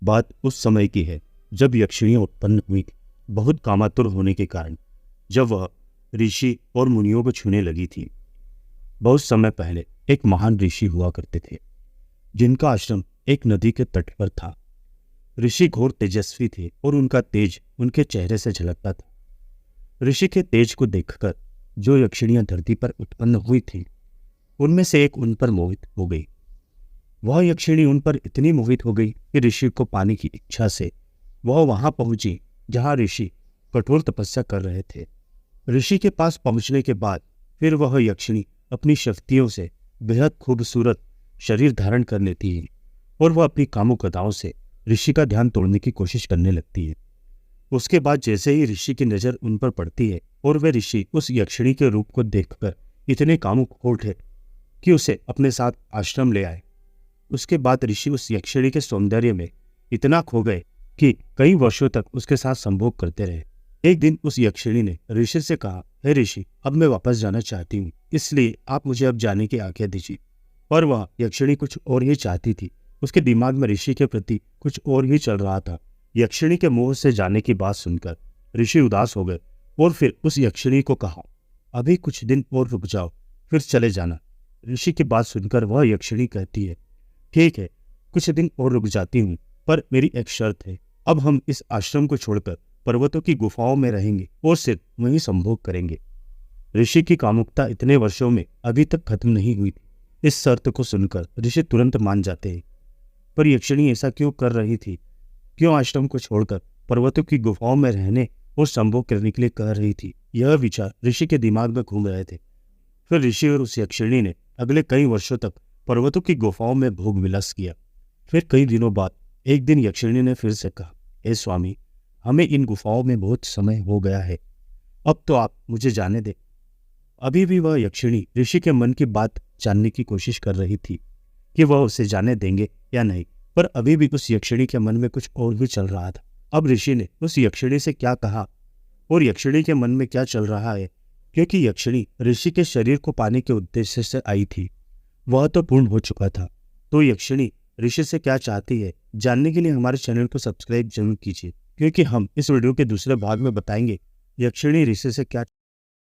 बात उस समय की है जब यक्षिणियां उत्पन्न हुई थी, बहुत कामातुर होने के कारण। जब वह ऋषि और मुनियों को छूने लगी थी। बहुत समय पहले एक महान ऋषि हुआ करते थे, जिनका आश्रम एक नदी के तट पर था। ऋषि घोर तेजस्वी थे और उनका तेज उनके चेहरे से झलकता था। ऋषि के तेज को देखकर जो यक्षिणियां धरती पर उत्पन्न हुई थी, उनमें से एक उन पर मोहित हो गई। वह यक्षिणी उन पर इतनी मोहित हो गई कि ऋषि को पाने की इच्छा से वह वहां पहुंची जहां ऋषि कठोर तपस्या कर रहे थे। ऋषि के पास पहुंचने के बाद फिर वह यक्षिणी अपनी शक्तियों से बेहद खूबसूरत शरीर धारण कर लेती है और वह अपनी कामुकताओं से ऋषि का ध्यान तोड़ने की कोशिश करने लगती है। उसके बाद जैसे ही ऋषि की नज़र उन पर पड़ती है और वे ऋषि उस यक्षिणी के रूप को देखकर इतने कामुक हो उठे कि उसे अपने साथ आश्रम ले आए। उसके बाद ऋषि उस यक्षिणी के सौंदर्य में इतना खो गए कि कई वर्षों तक उसके साथ संभोग करते रहे। एक दिन उस यक्षिणी ने ऋषि से कहा, हे ऋषि, अब मैं वापस जाना चाहती हूँ, इसलिए आप मुझे अब जाने की आज्ञा दीजिए। और वह यक्षिणी कुछ और ही चाहती थी। उसके दिमाग में ऋषि के प्रति कुछ और ही चल रहा था। यक्षिणी के मुंह से जाने की बात सुनकर ऋषि उदास हो गए और फिर उस यक्षिणी को कहा, अभी कुछ दिन और रुक जाओ, फिर चले जाना। ऋषि की बात सुनकर वह यक्षिणी कहती है, ठीक है, कुछ दिन और रुक जाती हूँ, पर मेरी एक शर्त है। अब हम इस आश्रम को छोड़कर पर्वतों की गुफाओं में रहेंगे और सिर्फ वहीं संभोग करेंगे। ऋषि की कामुकता इतने वर्षों में अभी तक खत्म नहीं हुई थी। इस शर्त को सुनकर ऋषि तुरंत मान जाते हैं। पर यक्षिणी ऐसा क्यों कर रही थी? क्यों आश्रम को छोड़कर पर्वतों की गुफाओं में रहने और संभोग करने के लिए कह रही थी? यह विचार ऋषि के दिमाग में घूम रहे थे। फिर ऋषि और उस यक्षिणी ने अगले कई वर्षों तक पर्वतों की गुफाओं में भोग विलास किया। फिर कई दिनों बाद एक दिन यक्षिणी ने फिर से कहा, हे स्वामी, हमें इन गुफाओं में बहुत समय हो गया है, अब तो आप मुझे जाने दें। अभी भी वह यक्षिणी ऋषि के मन की बात जानने की कोशिश कर रही थी कि वह उसे जाने देंगे या नहीं, पर अभी भी उस यक्षिणी के मन में कुछ और भी चल रहा था। अब ऋषि ने उस यक्षिणी से क्या कहा और यक्षिणी के मन में क्या चल रहा है, क्योंकि यक्षिणी ऋषि के शरीर को पाने के उद्देश्य से आई थी, वह तो पूर्ण हो चुका था। तो यक्षिणी ऋषि से क्या चाहती है, जानने के लिए हमारे चैनल को सब्सक्राइब जरूर कीजिए, क्योंकि हम इस वीडियो के दूसरे भाग में बताएंगे यक्षिणी ऋषि से क्या